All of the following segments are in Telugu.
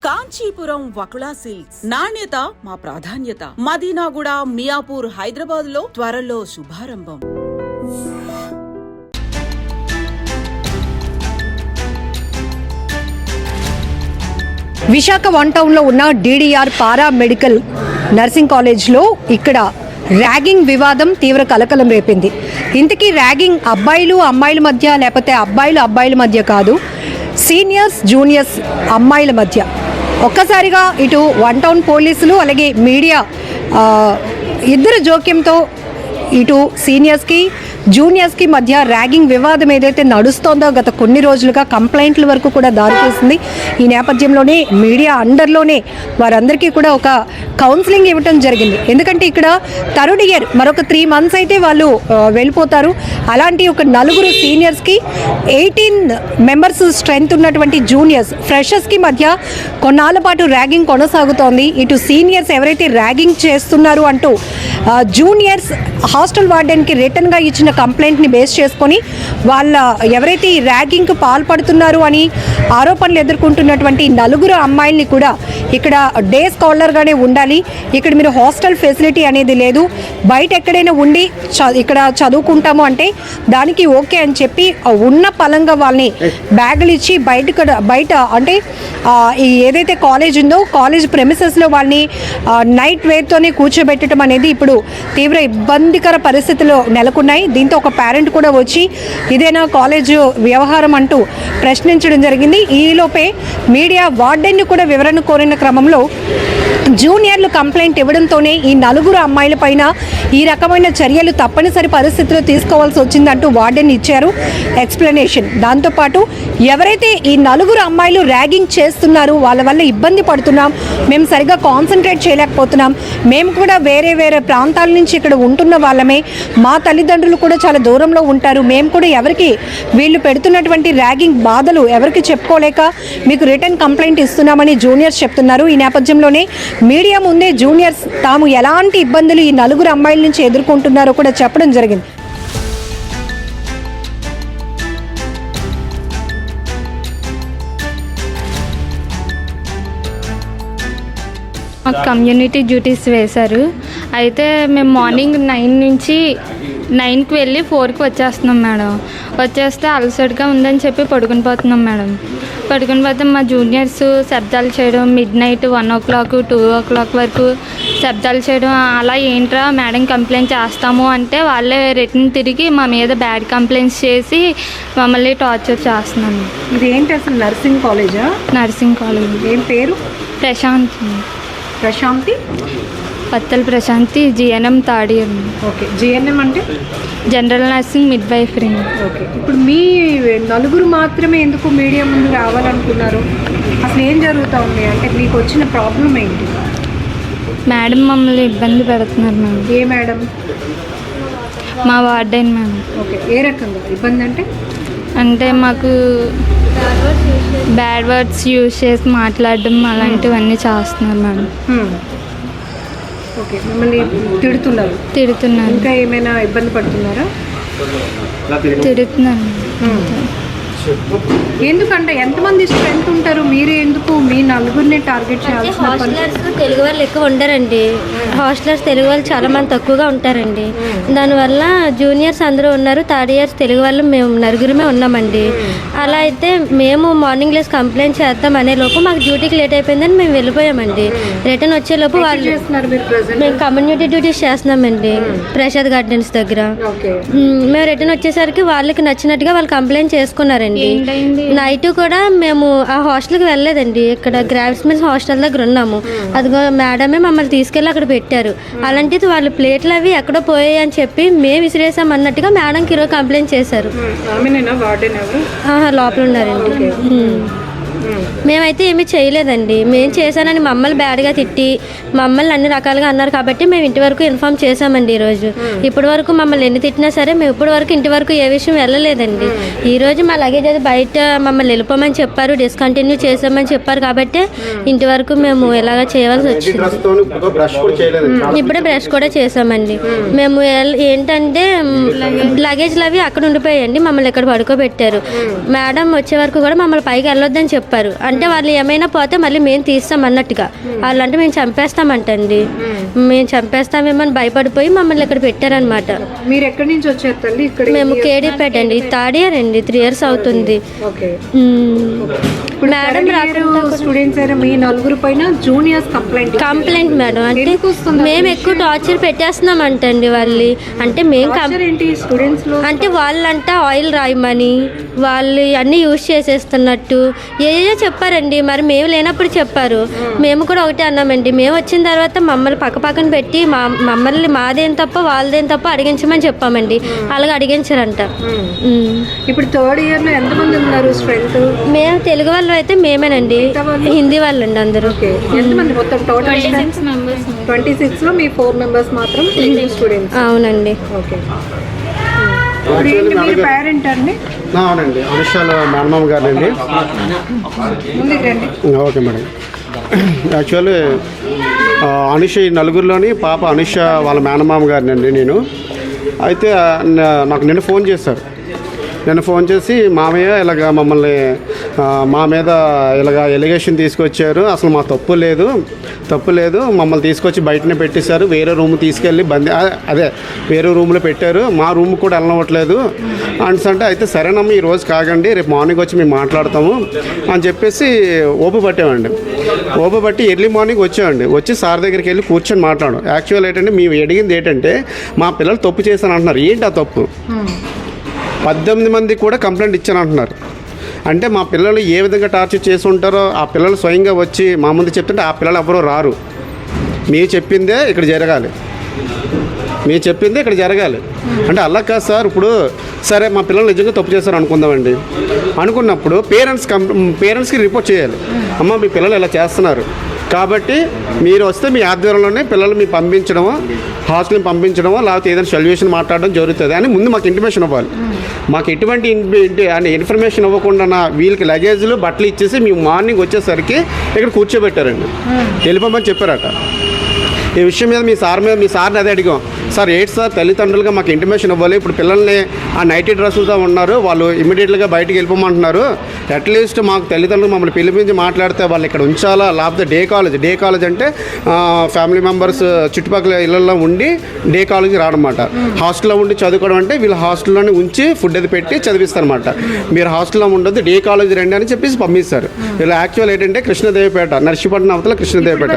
కాంచీపురం వకుళా సిల్క్స్ నాణ్యత మా ప్రాధాన్యత. మదీనాగూడ, మియాపూర్, హైదరాబాద్ లో త్వరలో శుభారంభం. విశాఖ వన్ టౌన్లో ఉన్న DDR పారామెడికల్ నర్సింగ్ కాలేజ్లో ఇక్కడ ర్యాగింగ్ వివాదం తీవ్ర కలకలం రేపింది. ఇంతకీ ర్యాగింగ్ అబ్బాయిలు అమ్మాయిల మధ్య, లేకపోతే అబ్బాయిల మధ్య కాదు, సీనియర్స్ జూనియర్స్ అమ్మాయిల మధ్య. ఒక్కసారిగా ఇటు వన్ టౌన్ పోలీసులు అలాగే మీడియా ఇద్దరు జోక్యంతో ఇటు సీనియర్స్కి జూనియర్స్కి మధ్య ర్యాగింగ్ వివాదం ఏదైతే నడుస్తోందో గత కొన్ని రోజులుగా కంప్లైంట్ల వరకు కూడా దారితీస్తుంది. ఈ నేపథ్యంలోనే మీడియా అండర్లోనే వారందరికీ కూడా ఒక కౌన్సిలింగ్ ఇవ్వటం జరిగింది. ఎందుకంటే ఇక్కడ థర్డ్ ఇయర్ మరొక 3 months అయితే వాళ్ళు వెళ్ళిపోతారు. అలాంటి ఒక 4 సీనియర్స్కి 18 members స్ట్రెంగ్త్ ఉన్నటువంటి జూనియర్స్ ఫ్రెషర్స్కి మధ్య కొన్నాళ్ళ పాటు ర్యాగింగ్ కొనసాగుతోంది. ఇటు సీనియర్స్ ఎవరైతే ర్యాగింగ్ చేస్తున్నారు అంటూ జూనియర్స్ హాస్టల్ వార్డెన్కి రిటర్న్గా ఇచ్చిన కంప్లైంట్ని బేస్ చేసుకొని వాళ్ళ ఎవరైతే ఈ ర్యాగింగ్కి పాల్పడుతున్నారు అని ఆరోపణలు ఎదుర్కొంటున్నటువంటి 4 అమ్మాయిల్ని కూడా ఇక్కడ డే స్కాలర్గానే ఉండాలి, ఇక్కడ మీరు హాస్టల్ ఫెసిలిటీ అనేది లేదు, బయట ఎక్కడైనా ఉండి ఇక్కడ చదువుకుంటాము అంటే దానికి ఓకే అని చెప్పి ఉన్న పలంగా వాళ్ళని బ్యాగులు ఇచ్చి బయట అంటే ఈ ఏదైతే కాలేజ్ ఉందో కాలేజ్ ప్రెమిసెస్లో వాళ్ళని నైట్ వేర్తోనే కూర్చోబెట్టడం అనేది ఇప్పుడు తీవ్ర ఇబ్బందికర పరిస్థితులు నెలకొన్నాయి. దీంతో ఒక పేరెంట్ కూడా వచ్చి ఇదేనా కాలేజ్ వ్యవహారం అంటూ ప్రశ్నించడం జరిగింది. ఈలోపే మీడియా వార్డెన్ని కూడా వివరణ కోరిన క్రమంలో జూనియర్లు కంప్లైంట్ ఇవ్వడంతోనే ఈ 4 అమ్మాయిల పైన ఈ రకమైన చర్యలు తప్పనిసరి పరిస్థితుల్లో తీసుకోవాల్సి వచ్చిందంటూ వార్డెన్ ఇచ్చారు ఎక్స్ప్లెనేషన్. దాంతోపాటు ఎవరైతే ఈ 4 అమ్మాయిలు ర్యాగింగ్ చేస్తున్నారు, వాళ్ళ వల్ల ఇబ్బంది పడుతున్నాం, మేము సరిగ్గా కాన్సన్ట్రేట్ చేయలేకపోతున్నాం, మేము కూడా వేరే ప్రాంతాల నుంచి ఇక్కడ ఉంటున్న వాళ్ళమే, మా తల్లిదండ్రులు కూడా చాలా దూరంలో ఉంటారు, మేము కూడా ఎవరికి వీళ్ళు పెడుతున్నటువంటి ర్యాగింగ్ బాధలు ఎవరికి చెప్పుకోలేక మీకు రిటర్న్ కంప్లైంట్ ఇస్తున్నామని జూనియర్స్ చెప్తున్నారు. ఈ నేపథ్యంలోనే మీడియా ముందే జూనియర్స్ తాము ఎలాంటి ఇబ్బందులు ఈ 4 అమ్మాయిల నుంచి ఎదుర్కొంటున్నారో కూడా చెప్పడం జరిగింది. కమ్యూనిటీ డ్యూటీస్ వేశారు. అయితే మేము మార్నింగ్ 9 నుంచి 9కి వెళ్ళి 4కి వచ్చేస్తున్నాం మేడం. వచ్చేస్తే అలసటగా ఉందని చెప్పి పడుకుని పోతున్నాం మేడం. పడుకుని పోతే మా జూనియర్స్ శబ్దాలు చేయడం, midnight 1 o'clock 2 o'clock వరకు శబ్దాలు చేయడం, అలా ఏంట్రా మేడం కంప్లైంట్ చేస్తాము అంటే వాళ్ళే రిటర్న్ తిరిగి మా మీద బ్యాడ్ కంప్లైంట్స్ చేసి మమ్మల్ని టార్చర్ చేస్తున్నాము. ఇదేంటి అసలు నర్సింగ్ కాలేజా? Nursing college. ఏం పేరు? Prashanti Pattala Prashanti, GNM third year. Okay, GNM అంటే జనరల్ నర్సింగ్ మిడ్వైఫరీ. ఓకే, ఇప్పుడు మీ 4 మాత్రమే ఎందుకు మీడియా ముందు రావాలనుకున్నారు? అసలు ఏం జరుగుతూ ఉంది, అంటే మీకు వచ్చిన ప్రాబ్లం ఏంటి? మేడం మమ్మల్ని ఇబ్బంది పెడుతున్నారు మేడం. ఏ మేడం? మా వార్డెన్ మేడం. ఓకే, ఏ రకంగా ఇబ్బంది అంటే మాకు బ్యాడ్ వర్డ్స్ యూజ్ చేసి మాట్లాడడం అలాంటివన్నీ చేస్తున్నారు మేడం. ఓకే, మిమ్మల్ని తిడుతున్నారు? ఇంకా ఏమైనా ఇబ్బంది పడుతున్నారా? తిడుతున్నాను. ఎందుకంటే ఎంతమంది స్ట్రెంత్ ఉంటారు, మీరు ఎందుకు మీ 4 టార్గెట్ చేయాలి? హాస్టలర్స్ తెలుగు వాళ్ళు ఎక్కువ ఉండరండి. హాస్టలర్స్ తెలుగు వాళ్ళు చాలా మంది తక్కువగా ఉంటారండి. దానివల్ల జూనియర్స్ అందరూ ఉన్నారు, థర్డ్ ఇయర్స్ తెలుగు వాళ్ళు మేము 9 ఉన్నామండి. అలా అయితే మేము మార్నింగ్ లేసి కంప్లైంట్ చేద్దాం అనే లోపు మాకు డ్యూటీకి లేట్ అయిపోయిందని మేము వెళ్ళిపోయామండి. రిటర్న్ వచ్చే లోపు వాళ్ళు మేము కమ్యూనిటీ డ్యూటీస్ చేస్తున్నామండి ప్రసాద్ గార్డెన్స్ దగ్గర. మేము రిటర్న్ వచ్చేసరికి వాళ్ళకి నచ్చినట్టుగా వాళ్ళు కంప్లైంట్ చేసుకున్నారండి. నైట్ కూడా మేము ఆ హాస్టల్కి వెళ్ళలేదండి, ఇక్కడ గ్రావిస్మెన్స్ హాస్టల్ దగ్గర ఉన్నాము. అది మేడమే మమ్మల్ని తీసుకెళ్ళి అక్కడ పెట్టారు. అలాంటిది వాళ్ళు ప్లేట్లు అవి ఎక్కడో పోయాయి అని చెప్పి మేము విసిరేసాం అన్నట్టుగా మేడంకి ఈరోజు కంప్లైంట్ చేశారు. లోపల ఉన్నారండి. మేమైతే ఏమీ చేయలేదండి. మేము చేశానని మమ్మల్ని బ్యాడ్గా తిట్టి మమ్మల్ని అన్ని రకాలుగా అన్నారు కాబట్టి మేము ఇంటి వరకు ఇన్ఫామ్ చేశామండి. ఈరోజు ఇప్పటి వరకు మమ్మల్ని ఎన్ని తిట్టినా సరే మేము ఇప్పటి వరకు ఇంటి వరకు ఏ విషయం వెళ్ళలేదండి. ఈరోజు మా లగేజ్ అది బయట మమ్మల్ని వెళ్ళిపోమని చెప్పారు, డిస్కంటిన్యూ చేసామని చెప్పారు కాబట్టి ఇంటి వరకు మేము ఎలాగ చేయవలసి వచ్చింది. ఇప్పుడే బ్రష్ కూడా చేసామండి. మేము ఏంటంటే లగేజ్లు అవి అక్కడ ఉండిపోయాయండి, మమ్మల్ని ఇక్కడ పడుకోబెట్టారు. మేడం వచ్చే వరకు కూడా మమ్మల్ని పైకి వెళ్ళొద్దని చెప్పారు. చెప్పారు. అంటే వాళ్ళు ఏమైనా పోతే మళ్ళీ మేము తీస్తాం అన్నట్టుగా. వాళ్ళంటే మేము చంపేస్తామంటండి, మేము చంపేస్తామేమని భయపడిపోయి మమ్మల్ని ఇక్కడ పెట్టారనమాట. మీరు ఎక్కడి నుంచి వచ్చారు తల్లి? ఇక్కడ మేము కేడీపేట అండి, థర్డ్ ఇయర్ అండి, 3 years అవుతుంది. మేడం స్టూడెంట్స్ అయినా మీ నలుగురు పైన జూనియర్స్ కంప్లైంట్ మేడం, అంటే మేము ఎక్కువ టార్చర్ పెట్టేస్తున్నాం అంటండి వాళ్ళు. అంటే మేము అంటే వాళ్ళంట ఆయిల్ రాయమని వాళ్ళు అన్నీ యూజ్ చేసేస్తున్నట్టు ఏదో చెప్పారండి. మరి మేము లేనప్పుడు చెప్పారు, మేము కూడా ఒకటే అన్నామండి. మేము వచ్చిన తర్వాత మమ్మల్ని పక్కన పెట్టి మమ్మల్ని మాదేం తప్ప వాళ్ళదేం తప్ప అడిగించమని చెప్పామండి. అలాగే అడిగించారంట. ఇప్పుడు థర్డ్ ఇయర్ లో ఎంతమంది ఉన్నారు స్ట్రెంత్? మేము తెలుగు వాళ్ళు అయితే మేమేనండి, హిందీ వాళ్ళు అండి అందరూ. ఎంతమంది మొత్తం టోటల్? 26 లో మీ 4 members మాత్రం స్టూడెంట్స్. అవునండి. ఓకే. పేరెంట్ అండి? అవునండి, అనుషాల మేనమామ గారండి. Okay madam. యాక్చువల్లీ అనుష ఈ నలుగురిలోని పాప అనుష వాళ్ళ మేనమామ గారినండి నేను. అయితే నాకు నిన్న ఫోన్ చేశారు. నేను ఫోన్ చేసి మామయ్య ఇలాగ మమ్మల్ని మా మీద ఇలాగ ఎలిగేషన్ తీసుకొచ్చారు, అసలు మా తప్పు లేదు, మమ్మల్ని తీసుకొచ్చి బయటనే పెట్టేశారు, వేరే రూమ్ తీసుకెళ్ళి వేరే రూమ్లో పెట్టారు, మా రూమ్ కూడా వెళ్ళనివ్వట్లేదు అంటే అయితే సరేనమ్మా ఈ రోజు కాగండి, రేపు మార్నింగ్ వచ్చి మేము మాట్లాడతాము అని చెప్పేసి ఓపు పట్టామండి. ఓపు పట్టి ఎర్లీ మార్నింగ్ వచ్చి సార్ దగ్గరికి వెళ్ళి కూర్చొని మాట్లాడాం. యాక్చువల్ ఏంటంటే మేము అడిగింది ఏంటంటే మా పిల్లలు తప్పు చేశాను అంటున్నారు. ఏంటి ఆ తప్పు? 18 మంది కూడా కంప్లైంట్ ఇచ్చాను అంటున్నారు. అంటే మా పిల్లలు ఏ విధంగా టార్చర్ చేసి ఉంటారో ఆ పిల్లలు స్వయంగా వచ్చి మా ముందు చెప్తుంటే ఆ పిల్లలు ఎవరో రారు. మీరు చెప్పిందే ఇక్కడ జరగాలి అంటే అలా కాదు సార్. ఇప్పుడు సరే మా పిల్లలు నిజంగా తప్పు చేస్తారు అనుకుందామండి. అనుకున్నప్పుడు పేరెంట్స్కి రిపోర్ట్ చేయాలి. అమ్మ మీ పిల్లలు ఇలా చేస్తున్నారు కాబట్టి మీరు వస్తే మీ ఆధ్వర్యంలోనే పిల్లలు మీ పంపించడమో హాస్టల్ని పంపించడమో లేకపోతే ఏదైనా సొల్యూషన్ మాట్లాడడం జరుగుతుంది అని ముందు మాకు ఇంటిమేషన్ ఇవ్వాలి. మాకు ఎటువంటి ఇన్ఫర్మేషన్ ఇవ్వకుండా వీళ్ళకి లగేజ్లు బట్టలు ఇచ్చేసి మేము మార్నింగ్ వచ్చేసరికి ఇక్కడ కూర్చోబెట్టారండి, వెళ్ళిపోమని చెప్పారట. ఈ విషయం మీద మీ సార్ని అదే అడిగాం. సార్ ఏంటి సార్ తల్లిదండ్రులుగా మాకు ఇంటిమేషన్ ఇవ్వాలి, ఇప్పుడు పిల్లల్ని ఆ నైటీ డ్రెస్సులతో ఉన్నారు, వాళ్ళు ఇమీడియట్గా బయటికి వెళ్ళిపోమంటున్నారు, అట్లీస్ట్ మాకు తల్లిదండ్రులు మమ్మల్ని పిలిపించి మాట్లాడితే వాళ్ళు ఇక్కడ ఉంచాలా, లేకపోతే డే కాలేజ్ అంటే ఫ్యామిలీ మెంబర్స్ చుట్టుపక్కల ఇళ్ళల్లో ఉండి డే కాలేజ్కి రావడమాట. హాస్టల్లో ఉండి చదువుకోవడం అంటే వీళ్ళు హాస్టల్లోనే ఉంచి ఫుడ్ అది పెట్టి చదివిస్తారనమాట. మీరు హాస్టల్లో ఉండొద్దు, డే కాలేజ్ రండి అని చెప్పేసి పంపిస్తారు. వీళ్ళు యాక్చువల్ ఏంటంటే కృష్ణదేవిపేట, నర్సీపట్నం అవతల కృష్ణదేవిపేట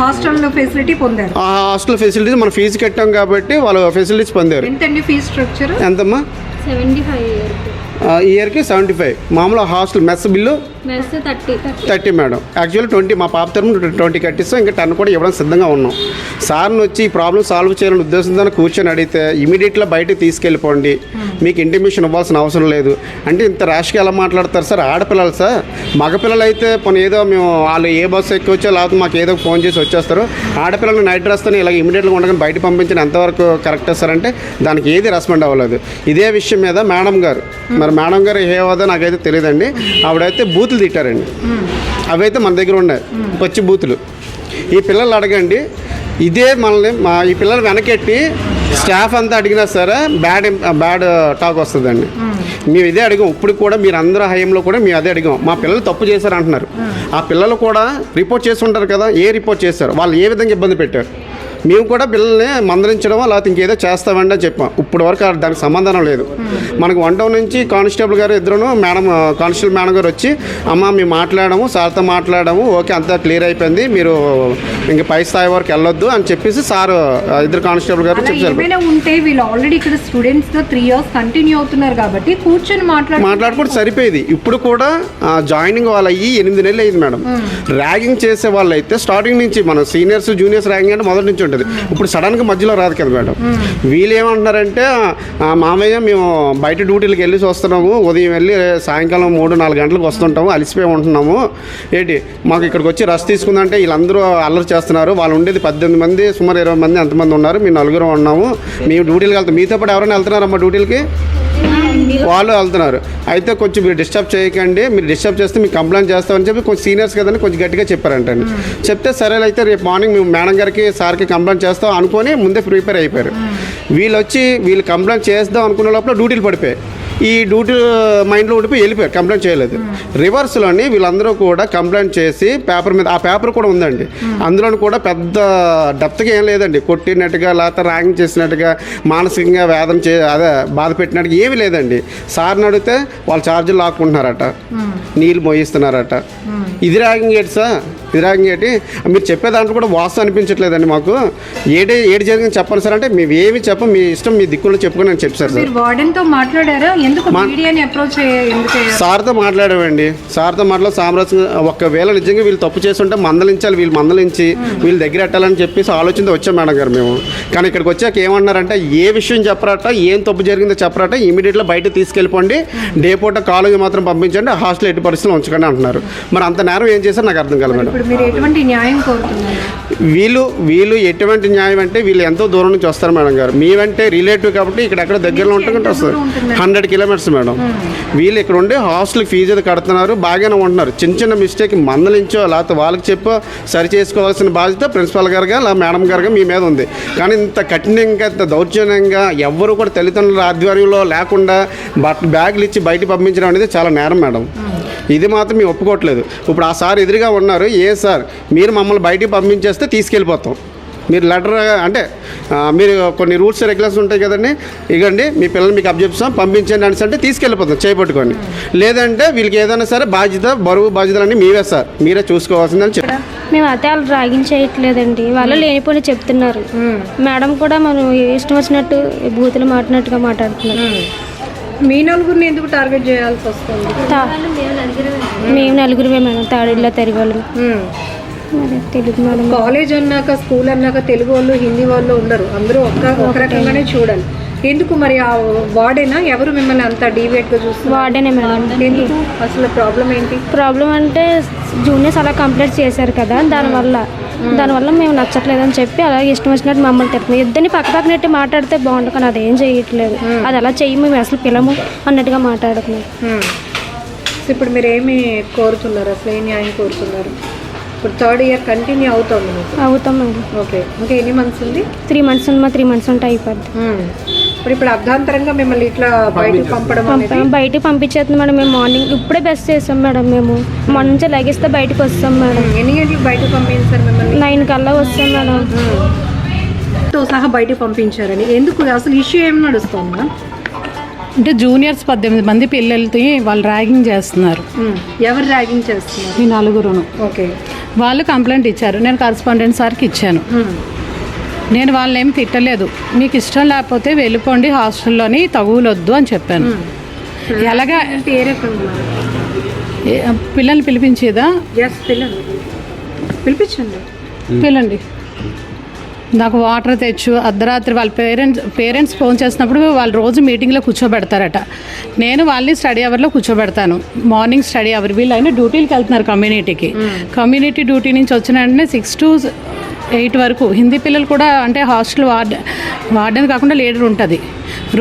హాస్టల్ ఫెసిలిటీ పొందారు. ఆ హాస్టల్ ఫెసిలిటీస్ మనం ఫీజు కట్టాం కాబట్టి వాళ్ళు ఫెసిలిటీస్ పొందారు. ఎంతండి ఫీజు స్ట్రక్చర్? ఎంతమ్మా? 75 ఇయర్కి 75. మామూలు hostel mess bill 30 madam. Actually 20 మా పాప తరఫున 20 కట్టిస్తాం, ఇంకా 10 కూడా ఇవ్వడం సిద్ధంగా ఉన్నాం. సార్ని వచ్చి ఈ ప్రాబ్లం సాల్వ్ చేయాలని ఉద్దేశంతో కూర్చొని అడిగితే ఇమీడియట్గా బయటకు తీసుకెళ్ళిపోండి, మీకు ఇంటిమేషన్ ఇవ్వాల్సిన అవసరం లేదు అంటే ఇంత ర్యాష్గా ఎలా మాట్లాడతారు సార్? ఆడపిల్లలు సార్, మగపిల్లలు అయితే పోనీ ఏదో మేము వాళ్ళు ఏ బస్సు ఎక్కి వచ్చో లేకపోతే మాకు ఏదో ఫోన్ చేసి వచ్చేస్తారు. ఆడపిల్లలు నైట్ డ్రెస్తో ఇలా ఇమీడియట్గా ఉండగానే బయట పంపించిన ఎంతవరకు కరెక్ట్ సార్ అంటే దానికి ఏది రెస్పాండ్ అవ్వలేదు. ఇదే విషయం మీద మేడం గారు ఏ హోదా నాకైతే తెలియదండి, ఆవిడైతే బూతులు తిట్టారండి. అవైతే మన దగ్గర ఉన్నాయి పచ్చి బూతులు. ఈ పిల్లలు అడగండి, ఇదే మనల్ని ఈ పిల్లలు వెనకెట్టి స్టాఫ్ అంతా అడిగినా సరే బ్యాడ్ టాక్ వస్తుందండి. మేము ఇదే అడిగాం. ఇప్పుడు కూడా మీరు అందరూ హయంలో కూడా మేము అదే అడిగాం. మా పిల్లలు తప్పు చేశారు అంటున్నారు. ఆ పిల్లలు కూడా రిపోర్ట్ చేసి ఉంటారు కదా, ఏ రిపోర్ట్ చేశారు, వాళ్ళు ఏ విధంగా ఇబ్బంది పెట్టారు. మేము కూడా పిల్లల్ని మందలించడమో లేకపోతే ఇంకేదో చేస్తామండి అని చెప్పాం. ఇప్పుడు వరకు దానికి సమాధానం లేదు. మనకు 1 టౌన్ నుంచి కానిస్టేబుల్ గారు ఇద్దరును కానిస్టేబుల్ మేడం గారు వచ్చి అమ్మ మేము మాట్లాడాము, సార్తో మాట్లాడాము, ఓకే అంతా క్లియర్ అయిపోయింది, మీరు ఇంక పై స్థాయి వరకు వెళ్ళొద్దు అని చెప్పేసి సార్ ఇద్దరు కానిస్టేబుల్ గారు చెప్పారు. ఉంటే వీళ్ళు ఆల్రెడీ ఇక్కడ స్టూడెంట్స్ 3 years కంటిన్యూ అవుతున్నారు కాబట్టి కూర్చొని మాట్లాడుకుంటే సరిపోయేది. ఇప్పుడు కూడా జాయినింగ్ వాళ్ళు అయ్యి 8 నెలలు అయింది మేడం. ర్యాగింగ్ చేసే వాళ్ళు అయితే స్టార్టింగ్ నుంచి మనం సీనియర్స్ జూనియర్స్ ర్యాగింగ్ అంటే మొదటి నుంచి ఉంటుంది. ఇప్పుడు సడన్గా మధ్యలో రాదు కదా మేడం. వీళ్ళు ఏమంటున్నారంటే మామయ్య మేము బయట డ్యూటీలకు వెళ్ళి వస్తున్నాము, ఉదయం వెళ్ళి సాయంకాలం 3-4 గంటలకు వస్తుంటాము, అలసిపోయి ఉంటున్నాము, ఏంటి మాకు ఇక్కడికి వచ్చి రెస్ట్ తీసుకుందంటే వీళ్ళందరూ అల్లరి చేస్తున్నారు. వాళ్ళు ఉండేది 18 మంది, సుమారు 20 మంది ఎంతమంది ఉన్నారు, మేము 4 ఉన్నాము, మేము డ్యూటీలకు వెళ్తాం, మీతో పాటు ఎవరైనా వెళ్తున్నారమ్మా డ్యూటీలకి? వాళ్ళు వెళ్తున్నారు. అయితే కొంచెం మీరు డిస్టర్బ్ చేయకండి, మీరు డిస్టర్బ్ చేస్తే మీకు కంప్లైంట్ చేస్తామని చెప్పి కొంచెం సీనియర్స్ కదండి కొంచెం గట్టిగా చెప్పారంటండి. చెప్తే సరే అయితే రేపు మార్నింగ్ మేము మేడం గారికి సార్కి కంప్లైంట్ చేస్తాం అనుకొని ముందే ప్రిపేర్ అయిపోయారు. వీళ్ళు కంప్లైంట్ చేద్దాం అనుకున్న లోపల డ్యూటీలు పడిపోయాయి. ఈ డ్యూటీ మైండ్లో ఉండిపోయి వెళ్ళిపోయారు, కంప్లైంట్ చేయలేదు. రివర్స్లోని వీళ్ళందరూ కూడా కంప్లైంట్ చేసి పేపర్ మీద, ఆ పేపర్ కూడా ఉందండి, అందులో కూడా పెద్ద డెప్త్గా ఏం లేదండి, కొట్టినట్టుగా లేకపోతే ర్యాగింగ్ చేసినట్టుగా మానసికంగా వేదన అదే బాధ పెట్టినట్టుగా ఏమీ లేదండి. సార్ని అడిగితే వాళ్ళు ఛార్జీలు లాక్కుంటున్నారట, నీళ్ళు మోయిస్తున్నారట. ఇది ర్యాగింగ్ ఏంటి సార్? ఇది ర్యాగింగ్ ఏంటి? మీరు చెప్పే దాంట్లో కూడా వాస్తవం అనిపించట్లేదండి మాకు. ఏడు జరిగింది చెప్పండి సార్ అంటే మేము ఏమి చెప్పం, మీ ఇష్టం మీ దిక్కుల్లో చెప్పుకొని అని చెప్పారు సార్. వార్డెన్తో మాట్లాడారా? ఎందుకు మీడియాని అప్రోచ్ సార్తో మాట్లాడామండి. సార్తో మాట్లాడి సామరస్యంగా, ఒకవేళ నిజంగా వీళ్ళు తప్పు చేస్తుంటే మందలించాలి, వీళ్ళు మందలించి వీళ్ళు దగ్గర పెట్టాలని చెప్పేసి ఆలోచనతో వచ్చాం మేడం గారు మేము. కానీ ఇక్కడికి వచ్చాక ఏమన్నారంటే ఏ విషయం చెప్పరాట, ఏం తప్పు జరిగిందో చెప్పరాట, ఇమీడియట్గా బయట తీసుకెళ్ళిపోండి, డే పూట కాలేజీ మాత్రం పంపించండి, హాస్టల్ ఎట్టి పరిస్థితులు ఉంచకండి అంటున్నారు. మరి అంత నేరం ఏం చేశారు నాకు అర్థం కాలేదు మేడం. మీరు ఎటువంటి న్యాయం కోరుతున్నారు? వీళ్ళు ఎటువంటి న్యాయం అంటే వీళ్ళు ఎంతో దూరం నుంచి వస్తారు మేడం గారు. మేమంటే రిలేటివ్ కాబట్టి ఇక్కడ ఎక్కడ దగ్గరలో ఉంటుందంటే వస్తారు 100 కిలోమీటర్స్ మేడం. వీళ్ళు ఇక్కడ ఉండి హాస్టల్కి ఫీజు అది కడుతున్నారు, బాగానే ఉంటున్నారు. చిన్న చిన్న మిస్టేక్ మందలించో లేకపోతే వాళ్ళకి చెప్పో సరి చేసుకోవాల్సిన బాధ్యత ప్రిన్సిపాల్ గారుగా లేదా మేడం గారుగా మీ మీద ఉంది. కానీ ఇంత కఠినంగా, ఇంత దౌర్జన్యంగా ఎవ్వరు కూడా తల్లిదండ్రుల ఆధ్వర్యంలో లేకుండా బ్యాగులు ఇచ్చి బయట పంపించడం అనేది చాలా నేరం మేడం. ఇది మాత్రం మేము ఒప్పుకోవట్లేదు. ఇప్పుడు ఆ సార్ ఎదురుగా ఉన్నారు, ఏ సార్ మీరు మమ్మల్ని బయటికి పంపించేస్తే తీసుకెళ్ళిపోతాం, మీరు లెటర్ అంటే మీరు కొన్ని రూల్స్ రెగ్యులేషన్స్ ఉంటాయి కదండి, ఇగండి మీ పిల్లలు మీకు అబ్జెప్షన్ పంపించండి అనేసి అంటే తీసుకెళ్ళిపోతాం చేపట్టుకొని. లేదంటే వీళ్ళకి ఏదైనా సరే బరువు బాధ్యతలన్నీ మీవే సార్, మీరే చూసుకోవాల్సిందని చెప్పి. మేము అయితే వాళ్ళు డ్రాగింగ్ చేయట్లేదండి, వాళ్ళు లేనిపోయి చెప్తున్నారు. మేడం కూడా మనం ఇష్టం వచ్చినట్టు బూతులు మాట్లాడినట్టుగా మాట్లాడుతున్నారు. మీ నలుగురిని ఎందుకు టార్గెట్ చేయాల్సి వస్తుంది? మేము నలుగురిమే మేడం, తాడిలో తిరిగాళ్ళు. మరి తెలుగు మేడం. కాలేజ్ అన్నాక, స్కూల్ అన్నాక తెలుగు వాళ్ళు, హిందీ వాళ్ళు ఉండరు, అందరూ ఒక రకంగానే చూడాలి. ఎందుకు మరి ఆ వార్డేనా ఎవరు మిమ్మల్ని అంత డీవియేట్గా చూస్తారు? వార్డెనే మేడం. ఎందుకు అసలు ప్రాబ్లం ఏంటి? ప్రాబ్లం అంటే జూనియర్స్ అలా కంప్లైంట్ చేశారు కదా, దానివల్ల మేము నచ్చట్లేదని చెప్పి అలాగే ఇష్టం వచ్చినట్టు మమ్మల్ని తిడుతుంది. ఇద్దరిని పక్కనెట్టి మాట్లాడితే బాగుంటుంది, కానీ అదేం చేయట్లేదు. అది అలా చెయ్యి, మేము అసలు పిల్లము అన్నట్టుగా మాట్లాడుతున్నాం. ఇప్పుడు మీరు ఏమి కోరుతున్నారు? అసలు ఏ న్యాయం కోరుతున్నారు? ఇప్పుడు 3rd ఇయర్ కంటిన్యూ అవుతుంది మీకు? అవుతాం మేడం. ఓకే, ఇంకా ఎన్ని మంత్స్ ఉంది? 3 మంత్స్ ఉంది. 3 మంత్స్ ఉంటే అయిపోద్ది. ఇప్పుడు అర్ధాంతరంగా మిమ్మల్ని ఇట్లా బయటకు పంపడం బయటకు పంపించేస్తుంది మేడం. మేము మార్నింగ్ ఇప్పుడే బెస్ట్ చేస్తాం మేడం. మేము మొన్న నుంచి లగిస్తే బయటకు వస్తాం మేడం. ఎన్ని గంటలకు బయటకు పంపించారు మిమ్మల్ని? 9 కల్లా వస్తాం మేడం. తో సహా బయటకు పంపించారని ఎందుకు? అసలు ఇష్యూ ఏమి నడుస్తుంది మేడం? అంటే జూనియర్స్ 18 మంది పిల్లలతో వాళ్ళు ర్యాగింగ్ చేస్తున్నారు. ఎవరు ర్యాగింగ్ చేస్తున్నారు? ఈ నలుగురును. ఓకే, వాళ్ళు కంప్లైంట్ ఇచ్చారు, నేను కరస్పాండెంట్ సార్కి ఇచ్చాను. నేను వాళ్ళని ఏమి తిట్టలేదు, మీకు ఇష్టం లేకపోతే వెళ్ళిపోండి హాస్టల్లోని, తగులొద్దు అని చెప్పాను. ఎలాగా పిల్లల్ని పిలిపించేదా? పిలిపించండి, పిల్లండి. నాకు వాటర్ తెచ్చు, అర్ధరాత్రి వాళ్ళ పేరెంట్స్ ఫోన్ చేసినప్పుడు వాళ్ళు రోజు మీటింగ్లో కూర్చోబెడతారట. నేను వాళ్ళని స్టడీ అవర్లో కూర్చోబెడతాను, మార్నింగ్ స్టడీ అవర్. వీళ్ళైనా డ్యూటీలకు వెళ్తున్నారు కమ్యూనిటీ డ్యూటీ నుంచి వచ్చిన వెంటనే 6 to 8 వరకు. హిందీ పిల్లలు కూడా అంటే హాస్టల్ వార్డెన్ కాకుండా లీడర్ ఉంటుంది.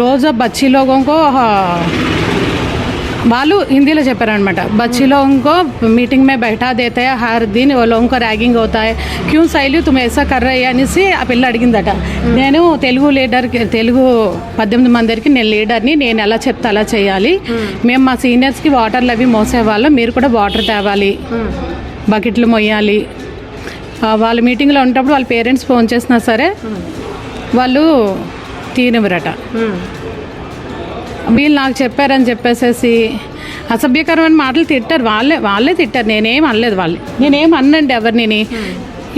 రోజు బచ్చీ లోగోంకో వాళ్ళు హిందీలో చెప్పారనమాట, बच्ची लोगों को मीटिंग में बैठा देते हैं, हर दिन वो लोगों को रैगिंग होता है, क्यों सैली तुम ऐसा कर रहे అనేసి ఆ పిల్ల అడిగిందట. నేను తెలుగు 18 మందికి నేను లీడర్ని, నేను ఎలా చెప్తే అలా చేయాలి. మేము మా సీనియర్స్కి వాటర్లు అవి మోసేవాళ్ళం, మీరు కూడా వాటర్ తేవాలి, బకెట్లు మొయ్యాలి. వాళ్ళ మీటింగ్లో ఉన్నప్పుడు వాళ్ళ పేరెంట్స్ ఫోన్ చేసినా సరే వాళ్ళు తీనివ్వరట. వీళ్ళు నాకు చెప్పారని చెప్పేసేసి అసభ్యకరమైన మాటలు తిట్టారు. వాళ్ళే తిట్టారు, నేనేం అనలేదు. నేనేం అన్నండి ఎవరిని,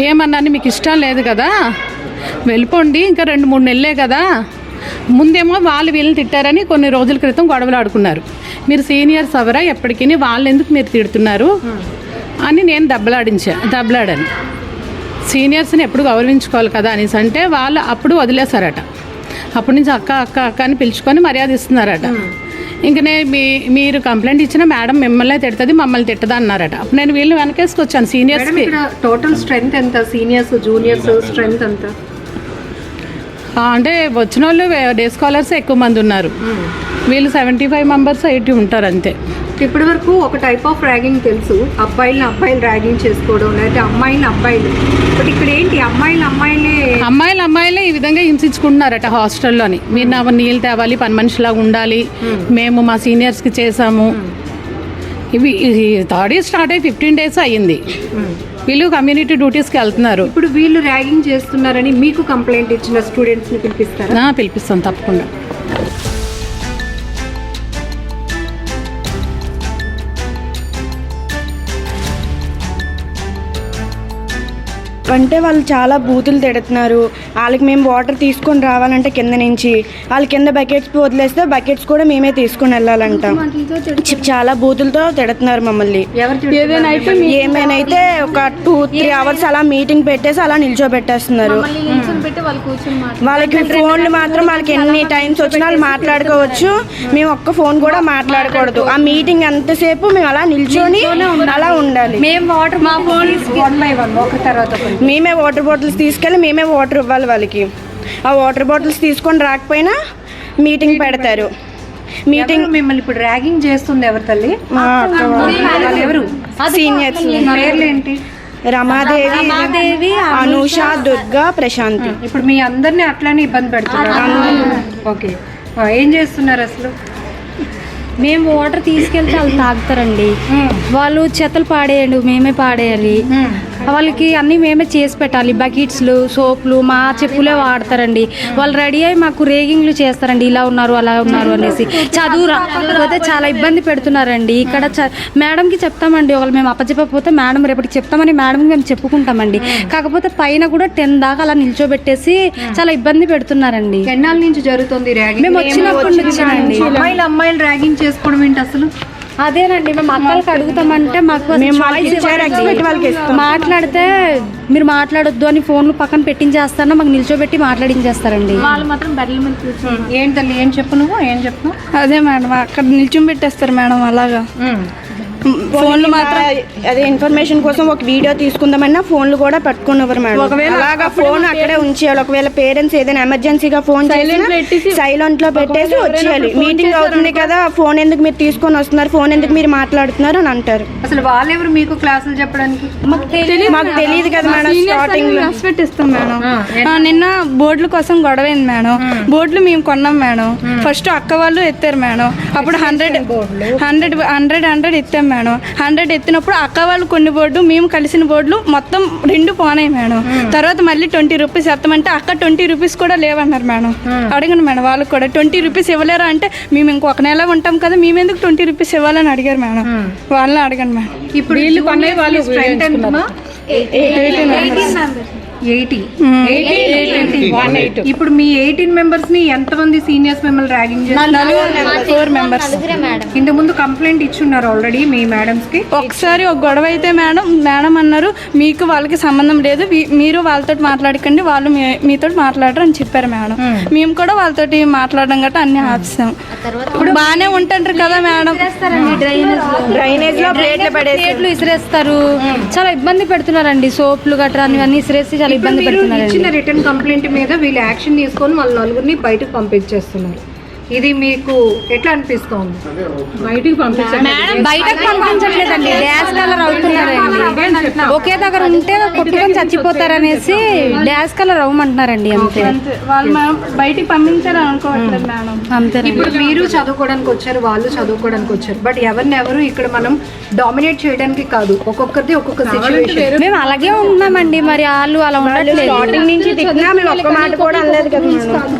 ఏమన్నాను, మీకు ఇష్టం లేదు కదా వెళ్ళిపోండి, ఇంకా 2-3 నెలలే కదా. ముందేమో వీళ్ళని తిట్టారని కొన్ని రోజుల క్రితం గొడవలు ఆడుకున్నారు. మీరు సీనియర్స్ అవరా ఎప్పటికీ, వాళ్ళు ఎందుకు మీరు తిడుతున్నారు అని నేను దెబ్బలాడాను. సీనియర్స్ని ఎప్పుడు గౌరవించుకోవాలి కదా అనేసి అంటే వాళ్ళు అప్పుడు వదిలేశారట. అప్పటి నుంచి అక్క అక్క అక్క అని పిలుచుకొని మర్యాద ఇస్తున్నారట. ఇంక మీరు కంప్లైంట్ ఇచ్చిన మేడం మిమ్మల్ని తిడుతుంది, మమ్మల్ని తిట్టదా అన్నారట. అప్పుడు నేను వీళ్ళు వెనకేసుకొచ్చాను సీనియర్స్కి. టోటల్ స్ట్రెంత్ ఎంత? సీనియర్స్ జూనియర్స్ స్ట్రెంత్ ఎంత? అంటే వచ్చిన వాళ్ళు డే స్కాలర్స్ ఎక్కువ మంది ఉన్నారు. వీళ్ళు 75 మెంబర్స్ 80 ఉంటారు అంతే. ఇప్పటి వరకు ఒక టైప్ ఆఫ్ ర్యాగింగ్ తెలుసు, అబ్బాయిలు ర్యాగింగ్ చేసుకోవడం, లేకపోతే అమ్మాయిలు. బట్ ఇక్కడ ఏంటి అమ్మాయిలే ఈ విధంగా హింసించుకుంటున్నారట హాస్టల్లోని. మీరు నా నీళ్ళు తేవాలి, పని మనిషిలాగా ఉండాలి, మేము మా సీనియర్స్కి చేసాము. ఇవి థర్డ్ ఇయర్ స్టార్ట్ అయ్యి 15 days అయ్యింది. వీళ్ళు కమ్యూనిటీ డ్యూటీస్కి వెళ్తున్నారు. ఇప్పుడు వీళ్ళు ర్యాగింగ్ చేస్తున్నారని మీకు కంప్లైంట్ ఇచ్చిన స్టూడెంట్స్ని పిలిపిస్తారా? పిలిపిస్తాం తప్పకుండా. అంటే వాళ్ళు చాలా బూతులు తిడుతున్నారు. వాళ్ళకి మేము వాటర్ తీసుకొని రావాలంటే కింద నుంచి వాళ్ళు కింద బకెట్స్ వదిలేస్తే బకెట్స్ కూడా మేమే తీసుకొని వెళ్ళాలంట. చాలా బూతులతో తిడుతున్నారు మమ్మల్ని. ఏమైనా ఒక 2-3 hours అలా మీటింగ్ పెట్టేసి అలా నిల్చోబెట్టేస్తున్నారు. వాళ్ళకి ఫోన్లు మాత్రం వాళ్ళకి ఎన్ని టైమ్స్ వచ్చినా వాళ్ళు మాట్లాడుకోవచ్చు, మేము ఒక్క ఫోన్ కూడా మాట్లాడకూడదు. ఆ మీటింగ్ ఎంతసేపు మేము అలా నిల్చొని అలా ఉండాలి. మేమే వాటర్ బాటిల్స్ తీసుకెళ్ళి మేమే వాటర్ ఇవ్వాలి వాళ్ళకి. ఆ వాటర్ బాటిల్స్ తీసుకొని రాకపోయినా మీటింగ్ పెడతారు. మీటింగ్ మిమ్మల్ని ఇప్పుడు ర్యాగింగ్ చేస్తుంది ఎవరు తల్లి? ఎవరు సీనియర్స్? పేర్లు ఏంటి? రమాదేవి, అనూష, దుర్గా, ప్రశాంతి. ఇప్పుడు మీ అందరినీ అట్లానే ఇబ్బంది పెడుతున్నారు. ఓకే, ఏం చేస్తున్నారు అసలు? మేము వాటర్ తీసుకెళ్తే వాళ్ళు తాగుతారండి. వాళ్ళు చెత్తలు పాడేయండి, మేమే పాడేయాలి. వాళ్ళకి అన్నీ మేమే చేసి పెట్టాలి. బకెట్స్లు, సోప్లు, మా చెప్పులే వాడతారండి. వాళ్ళు రెడీ అయ్యి మాకు రేగింగ్లు చేస్తారండి, ఇలా ఉన్నారు అలా ఉన్నారు అనేసి. చదువు రాకపోతే చాలా ఇబ్బంది పెడుతున్నారండి. ఇక్కడ మేడంకి చెప్తామండి, ఒకళ్ళు మేము అప్పచెప్పకపోతే మేడం రేపటికి చెప్తామని మేడంకి మేము చెప్పుకుంటామండి. కాకపోతే పైన కూడా 10 దాకా అలా నిల్చోబెట్టేసి చాలా ఇబ్బంది పెడుతున్నారండి. ఎన్నాళ్ళ నుంచి జరుగుతుంది ర్యాగింగ్? మేము వచ్చినప్పటి నుంచేనండి. అమ్మాయిలు ర్యాగింగ్ చేసుకోవడం ఏంటి అసలు? అదేనండి, మేము అక్కలకి అడుగుతామంటే మాకు మాట్లాడితే మీరు మాట్లాడొద్దు అని ఫోన్లు పక్కన పెట్టించేస్తారో మాకు నిల్చోబెట్టి మాట్లాడించేస్తారండి. వాళ్ళు మాత్రం బెడ్ల మీద కూర్చొని ఏంటండి ఏం చెప్పు నువ్వు ఏం చెప్పు? అదే మేడం, అక్కడ నిల్చొని పెట్టేస్తారు మేడం. అలాగా ఫోన్లు మాత్రం అదే ఇన్ఫర్మేషన్ కోసం ఒక వీడియో తీసుకుందామన్నా ఫోన్లు కూడా పట్టుకున్నవారు మేడం. అలాగా ఫోన్ అక్కడే ఉంచేయాలి. ఒకవేళ పేరెంట్స్ ఏదైనా ఎమర్జెన్సీగా ఫోన్ సైలెంట్ లో పెట్టేసి వచ్చేయాలి. మీటింగ్ అవుతుంది కదా, ఫోన్ ఎందుకు మీరు తీసుకొని వస్తున్నారు, ఫోన్ ఎందుకు మీరు మాట్లాడుతున్నారు అని అంటారు. అసలు వాళ్ళెవరు మీకు క్లాసులు చెప్పడానికి? మాకు తెలియదు కదా మేడం. స్టార్టింగ్ రెస్పెక్ట్ ఇస్తాం మేడం. నిన్న బోర్డుల కోసం గొడవైంది మేడం. బోర్డులు మేము కొన్నాం మేడం. ఫస్ట్ అక్క వాళ్ళు ఎత్తారు మేడం. అప్పుడు 100 ఎత్తాం మేడం. 100 ఎత్తినప్పుడు అక్క వాళ్ళు కొన్ని బోర్డు, మేము కలిసిన బోర్డులు మొత్తం 2 పోనాయి మేడం. తర్వాత మళ్ళీ 20 రూపీస్ ఎత్తామంటే అక్క 20 రూపీస్ కూడా లేవన్నారు మేడం. అడగండి మేడం, వాళ్ళకి కూడా 20 రూపీస్ ఇవ్వలేరా అంటే మేము ఇంకొక నెల ఉంటాం కదా, మేము ఎందుకు 20 రూపీస్ ఇవ్వాలని అడిగారు మేడం. వాళ్ళని అడగండి మేడం. ఇప్పుడు వీళ్ళు కొనే వాళ్ళు 80. ఇప్పుడు మీ 18 మెంబర్స్ ని ఎంతమంది సీనియర్స్ మిమ్మల్ని ర్యాగింగ్ చేస్తున్నారు? 4 మెంబర్స్. ఇంతకు ముందు కంప్లైంట్ ఇచ్చున్నారు ఆల్రెడీ మీ మేడమ్స్ కి. ఒకసారి ఒక గొడవ అయితే మేడం అన్నారు మీకు వాళ్ళకి సంబంధం లేదు, మీరు వాళ్ళతో మాట్లాడకండి, వాళ్ళు మీతో మాట్లాడరు అని చెప్పారు మేడం. మేము కూడా వాళ్ళతోటి మాట్లాడడం గట్రా అన్ని ఆపిస్తాం. ఇప్పుడు బాగానే ఉంటుంటారు కదా మేడం. డ్రైనేజ్ లో ప్లేట్లు ఇసిరేస్తారు, చాలా ఇబ్బంది పెడుతున్నారండి. సోప్లు గట్రా ఇవన్నీ ఇసిరేసి చాలా ఇబ్బంది పెడుతున్నారు. ఇచ్చిన రిటర్న్ కంప్లైంట్ మీద వీళ్ళు యాక్షన్ తీసుకొని వాళ్ళ నలుగురిని బయటకు పంపించేస్తున్నారు. ఇది మీకు ఎట్లా అనిపిస్తోంది? బయటికి పంపించట్లేదండి, డాష్ కలర్ అవుతున్నారండి. ఒకే దగ్గర ఉంటే కొట్టుకొని చచ్చిపోతారనేసి డాష్ కలర్ అవ్వమంటున్నారండి. అంతే, వాళ్ళు బయటికి పంపించారు అనుకోవట్లేదు మేడం. అంతే. ఇప్పుడు మీరు చదువుకోవడానికి వచ్చారు, వాళ్ళు చదువుకోవడానికి వచ్చారు. బట్ ఎవరు ఇక్కడ మనం డామినేట్ చేయడానికి కాదు, ఒక్కొక్కరిది ఒక్కొక్క సిచ్యువేషన్. మేము అలాగే ఉన్నామండి, మరి వాళ్ళు అలా ఉండట్లేదు. స్టార్టింగ్ నుంచి తిట్టినా మేము ఒక్క మాట కూడా అనలేదు కదా మేడం.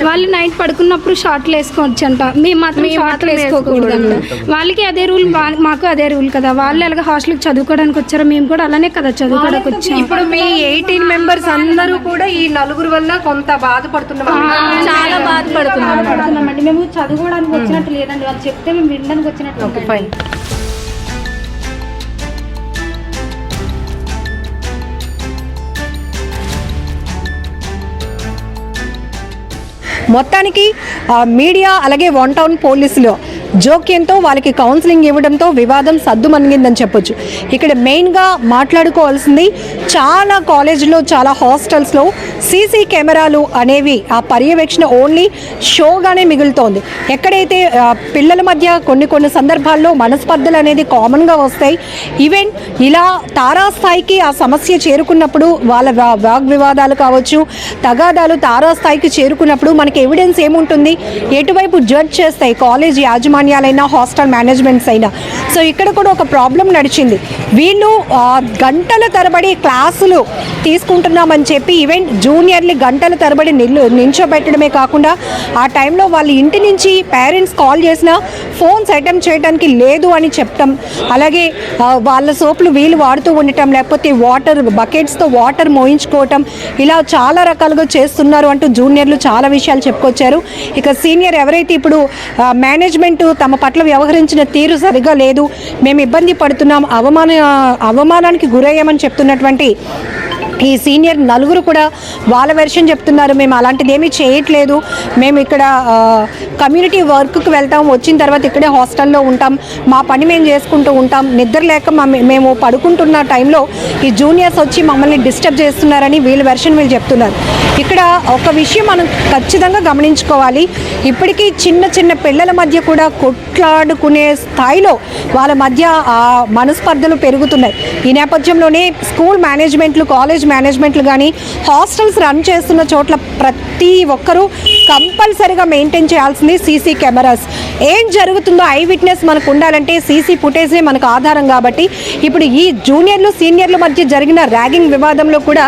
వాళ్ళు నైట్ పడుకున్నప్పుడు షార్ట్లు వేసుకోవచ్చు అంట, మేము మాత్రం షార్ట్లు వేసుకోకూడదు అంట. వాళ్ళకి అదే రూల్, మాకు అదే రూల్ కదా. వాళ్ళు ఎలాగ హాస్టల్కి చదువుకోవడానికి వచ్చారో మేము కూడా అలానే కదా చదువుకోవడానికి వచ్చాం. ఇప్పుడు మీ 18 మెంబర్స్ అందరూ కూడా ఈ నలుగురు వల్ల కొంత బాధపడుతున్నారు. చాలా బాధపడుతున్నామండి. మేము చదువుకోవడానికి వచ్చినట్టు లేదండి, వాళ్ళు చెప్తే మేము వినడానికి వచ్చినట్టు. ఫైన్. మొత్తానికి మీడియా అలాగే 1 టౌన్ పోలీసులు జోక్యంతో వాళ్ళకి కౌన్సిలింగ్ ఇవ్వడంతో వివాదం సద్దుమణిగిందని చెప్పొచ్చు. ఇక్కడ మెయిన్గా మాట్లాడుకోవాల్సింది చాలా కాలేజీలో చాలా హాస్టల్స్లో సీసీ కెమెరాలు అనేవి ఆ పర్యవేక్షణ ఓన్లీ షోగానే మిగులుతోంది. ఎక్కడైతే పిల్లల మధ్య కొన్ని సందర్భాల్లో మనస్పర్ధలు అనేది కామన్గా వస్తాయి. ఈవెన్ ఇలా తారాస్థాయికి ఆ సమస్య చేరుకున్నప్పుడు వాళ్ళ వాగ్వివాదాలు కావచ్చు, తగాదాలు తారాస్థాయికి చేరుకున్నప్పుడు మనకి ఎవిడెన్స్ ఏముంటుంది, ఎటువైపు జడ్జ్ చేస్తాయి కాలేజ్ యాజమాన్యాలైనా హాస్టల్ మేనేజ్మెంట్స్ అయినా. సో ఇక్కడ కూడా ఒక ప్రాబ్లం నడిచింది. వీళ్ళు గంటల తరబడి క్లాసులు తీసుకుంటున్నామని చెప్పి ఈవెన్ జూనియర్లు గంటల తరబడి నించోబెట్టడమే కాకుండా ఆ టైంలో వాళ్ళ ఇంటి నుంచి పేరెంట్స్ కాల్ చేసినా ఫోన్స్ అటెంప్ట్ చేయడానికి లేదు అని చెప్తాం. అలాగే వాళ్ళ సోపులు వీళ్ళు వాడుతూ ఉండటం, లేకపోతే వాటర్ బకెట్స్తో వాటర్ మోయించుకోవటం, ఇలా చాలా రకాలుగా చేస్తున్నారు అంటూ జూనియర్లు చాలా విషయాలు చెప్పుకొచ్చారు. ఇక సీనియర్ ఎవరైతే ఇప్పుడు మేనేజ్మెంట్ తమ పట్ల వ్యవహరించిన తీరు సరిగా లేదు, మేము ఇబ్బంది పడుతున్నాం, అవమానానికి గురయ్యామని చెప్తున్నటువంటి ఈ సీనియర్ నలుగురు కూడా వాళ్ళ వెర్షన్ చెప్తున్నారు. మేము అలాంటిది ఏమీ చేయట్లేదు, మేము ఇక్కడ కమ్యూనిటీ వర్క్కి వెళ్తాం, వచ్చిన తర్వాత ఇక్కడే హాస్టల్లో ఉంటాం, మా పని మేము చేసుకుంటూ ఉంటాం, నిద్ర లేక మేము పడుకుంటున్న టైంలో ఈ జూనియర్స్ వచ్చి మమ్మల్ని డిస్టర్బ్ చేస్తున్నారని వీళ్ళ వెర్షన్ వీళ్ళు చెప్తున్నారు. ఇక్కడ ఒక విషయం మనం ఖచ్చితంగా గమనించుకోవాలి. ఇప్పటికీ చిన్న పిల్లల మధ్య కూడా కొట్లాడుకునే స్థాయిలో వాళ్ళ మధ్య మనస్పర్ధలు పెరుగుతున్నాయి. ఈ నేపథ్యంలోనే స్కూల్ మేనేజ్మెంట్లు, కాలేజ్ మేనేజ్మెంట్లు కానీ హాస్టల్స్ రన్ చేస్తున్న చోట్ల ప్రతి ఒక్కరూ కంపల్సరీగా మెయింటైన్ చేయాల్సింది సీసీ కెమెరాస్. ఏం జరుగుతుందో ఐ విట్నెస్ మనకు ఉండాలంటే సీసీ ఫుటేజే మనకు ఆధారం. కాబట్టి ఇప్పుడు ఈ జూనియర్లు సీనియర్ల మధ్య జరిగిన ర్యాగింగ్ వివాదంలో కూడా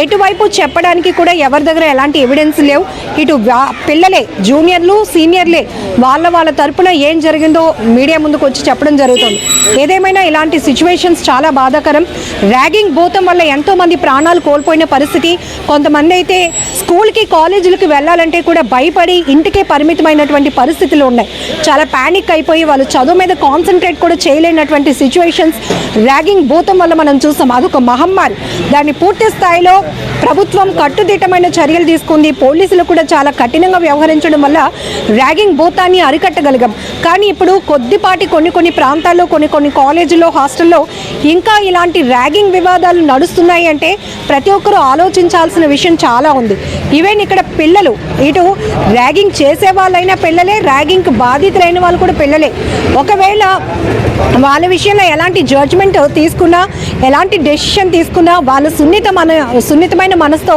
ఎటువైపు చెప్పడానికి కూడా ఎవరి దగ్గర ఎలాంటి ఎవిడెన్స్ లేవు. ఇటు పిల్లలే, జూనియర్లు సీనియర్లే వాళ్ళ తరపున ఏం జరిగిందో మీడియా ముందుకు వచ్చి చెప్పడం జరుగుతుంది. ఏదేమైనా ఇలాంటి సిచ్యువేషన్స్ చాలా బాధాకరం. ర్యాగింగ్ భూతం వల్ల ఎంతోమంది ప్రాణాలు కోల్పోయిన పరిస్థితి. కొంతమంది అయితే స్కూల్కి కాలేజీలకి వెళ్ళాలంటే కూడా భయపడి ఇంటికే పరిమితమైనటువంటి పరిస్థితులు ఉన్నాయి. చాలా ప్యానిక్ అయిపోయి వాళ్ళు చదువు మీద కాన్సన్ట్రేట్ కూడా చేయలేనటువంటి సిచ్యువేషన్స్ ర్యాగింగ్ భూతం వల్ల మనం చూస్తాం. అదొక మహమ్మారి. దాన్ని పూర్తి స్థాయిలో ప్రభుత్వం కట్టుదిట్టమైన చర్యలు తీసుకుంది. పోలీసులు కూడా చాలా కఠినంగా వ్యవహరించడం వల్ల ర్యాగింగ్ భూతాన్ని అరికట్టగలిగాం. కానీ ఇప్పుడు కొద్దిపాటి కొన్ని ప్రాంతాల్లో కొన్ని కాలేజీల్లో హాస్టల్లో ఇంకా ఇలాంటి ర్యాగింగ్ వివాదాలు నడుస్తున్నాయి అంటే ప్రతి ఒక్కరూ ఆలోచించాల్సిన విషయం చాలా ఉంది. ఈవెన్ ఇక్కడ పిల్లలు, ఇటు ర్యాగింగ్ చేసే వాళ్ళైనా పిల్లలే, ర్యాగింగ్కి బాధితులైన వాళ్ళు కూడా పిల్లలే. ఒకవేళ వాళ్ళ విషయంలో ఎలాంటి జడ్జ్మెంట్ తీసుకున్నా, ఎలాంటి డెసిషన్ తీసుకున్నా వాళ్ళు సున్నితమైన మనసుతో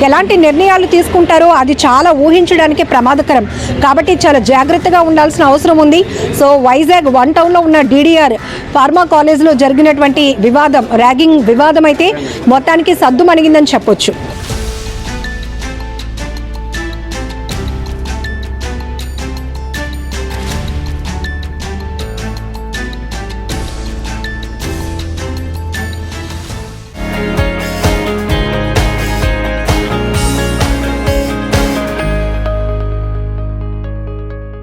ఎలాంటి నిర్ణయాలు తీసుకుంటారో అది చాలా ఊహించడానికి ప్రమాదకరం. కాబట్టి చాలా జాగ్రత్తగా ఉండాల్సిన అవసరం ఉంది. సో వైజాగ్ 1 టౌన్లో ఉన్న DDR ఫార్మా కాలేజ్లో జరిగినటువంటి వివాదం, ర్యాగింగ్ వివాదం అయితే మొత్తానికి సద్దుమణిగిందని చెప్పొచ్చు.